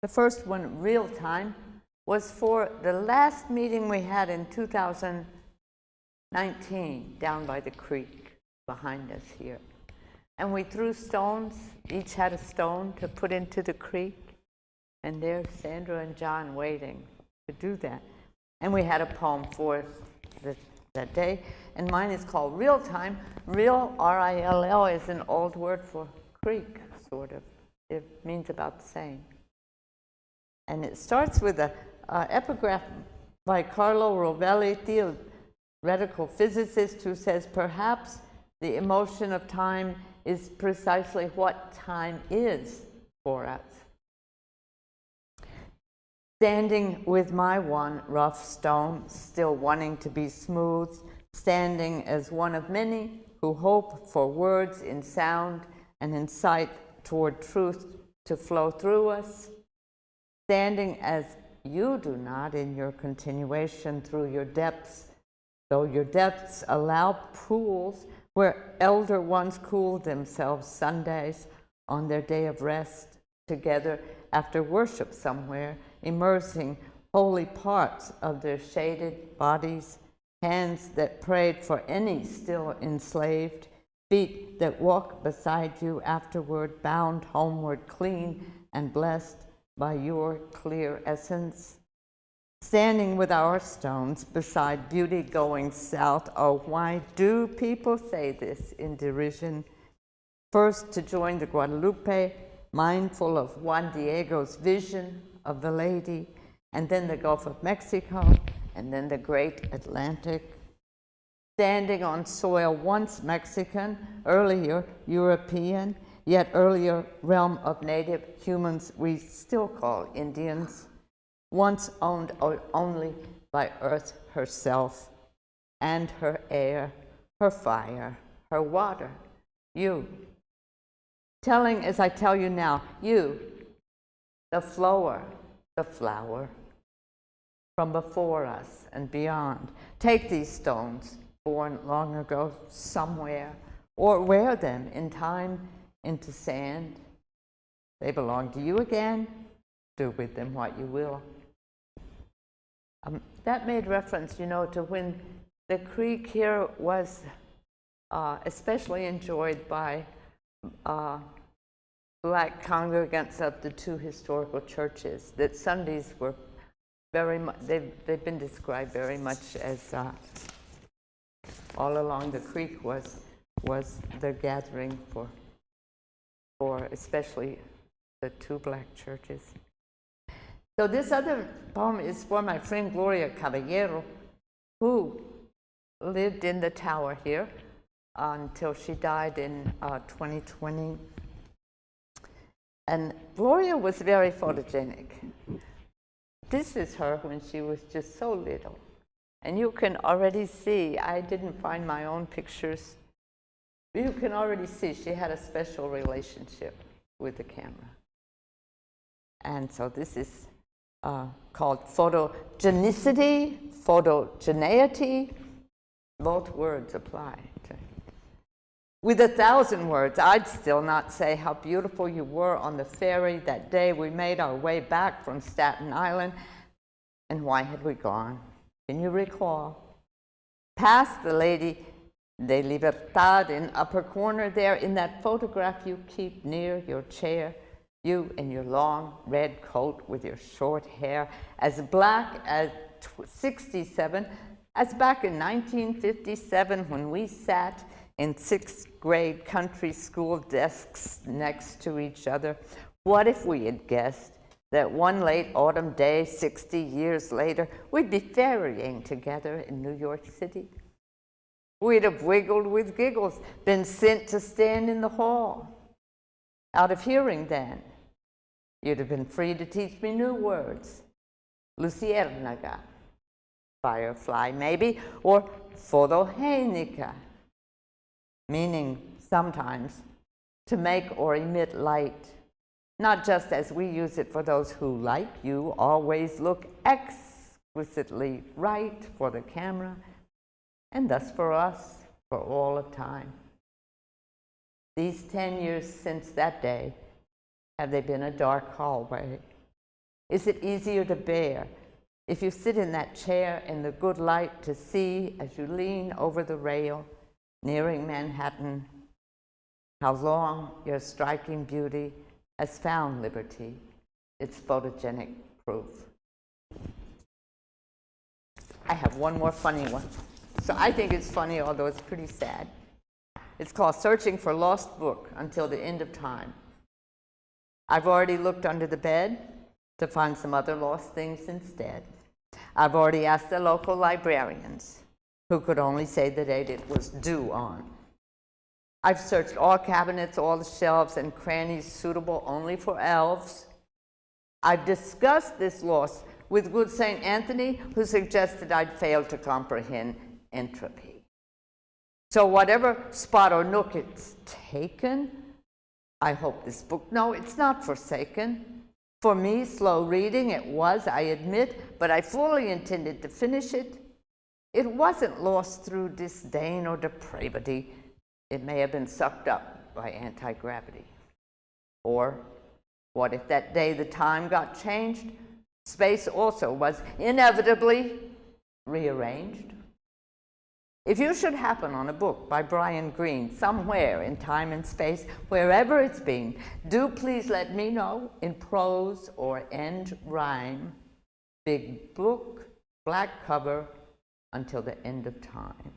The first one, Rill Time, was for the last meeting we had in 2019 down by the creek behind us here. And we threw stones, each had a stone to put into the creek. And there's Sandra and John waiting to do that. And we had a poem for that day. And mine is called Rill Time. Rill, R-I-L-L, is an old word for creek, sort of. It means about the same. And it starts with an epigraph by Carlo Robelli, theoretical physicist, who says, perhaps the emotion of time is precisely what time is for us. Standing with my one rough stone, still wanting to be smooth, standing as one of many who hope for words in sound and in sight toward truth to flow through us, standing as you do not in your continuation through your depths, though your depths allow pools where elder ones cool themselves Sundays on their day of rest, together after worship somewhere, immersing holy parts of their shaded bodies, hands that prayed for any still enslaved, feet that walk beside you afterward, bound homeward clean and blessed by your clear essence. Standing with our stones beside beauty going south. Oh, why do people say this in derision? First to join the Guadalupe, mindful of Juan Diego's vision of the lady, and then the Gulf of Mexico, and then the great Atlantic. Standing on soil once Mexican, earlier European, yet earlier realm of native humans we still call Indians, once owned only by Earth herself, and her air, her fire, her water, you. Telling as I tell you now, you, the flower, the flower, from before us and beyond. Take these stones, born long ago somewhere, or wear them in time into sand. They belong to you again. Do with them what you will. That made reference, you know, to when the creek here was especially enjoyed by black congregants of the two historical churches. That Sundays were very much, they've been described very much as all along the creek was the gathering for especially the two black churches. So this other poem is for my friend Gloria Caballero, who lived in the tower here until she died in 2020. And Gloria was very photogenic. This is her when she was just so little. And you can already see, I didn't find my own pictures, but you can already see she had a special relationship with the camera. And so this is called Photogenicity, Photogeneity. Both words apply. With 1,000 words, I'd still not say how beautiful you were on the ferry that day we made our way back from Staten Island. And why had we gone? Can you recall? Past the Lady de Libertad in upper corner there, in that photograph you keep near your chair, you in your long red coat with your short hair, as black as 67, as back in 1957 when we sat in 6th grade country school desks next to each other. What if we had guessed that one late autumn day, 60 years later, we'd be ferrying together in New York City? We'd have wiggled with giggles, been sent to stand in the hall. Out of hearing then, you'd have been free to teach me new words. Luciérnaga, firefly maybe, or photogénica, meaning sometimes to make or emit light, not just as we use it for those who, like you, always look exquisitely right for the camera, and thus for us, for all of time. These 10 years since that day, have they been a dark hallway, Is it easier to bear if you sit in that chair in the good light to see as you lean over the rail, nearing Manhattan, how long your striking beauty has found liberty, its photogenic proof? I have one more funny one. So I think it's funny, although it's pretty sad. It's called Searching for Lost Book Until the End of Time. I've already looked under the bed to find some other lost things instead. I've already asked the local librarians, who could only say the date it was due on. I've searched all cabinets, all the shelves and crannies suitable only for elves. I've discussed this loss with good St. Anthony, who suggested I'd failed to comprehend entropy. So whatever spot or nook it's taken, I hope this book, no, it's not forsaken. For me, slow reading it was, I admit, but I fully intended to finish it. It wasn't lost through disdain or depravity. It may have been sucked up by anti-gravity. Or what if that day the time got changed? Space also was inevitably rearranged. If you should happen on a book by Brian Greene somewhere in time and space, wherever it's been, do please let me know in prose or end rhyme. Big book, black cover, until the end of time.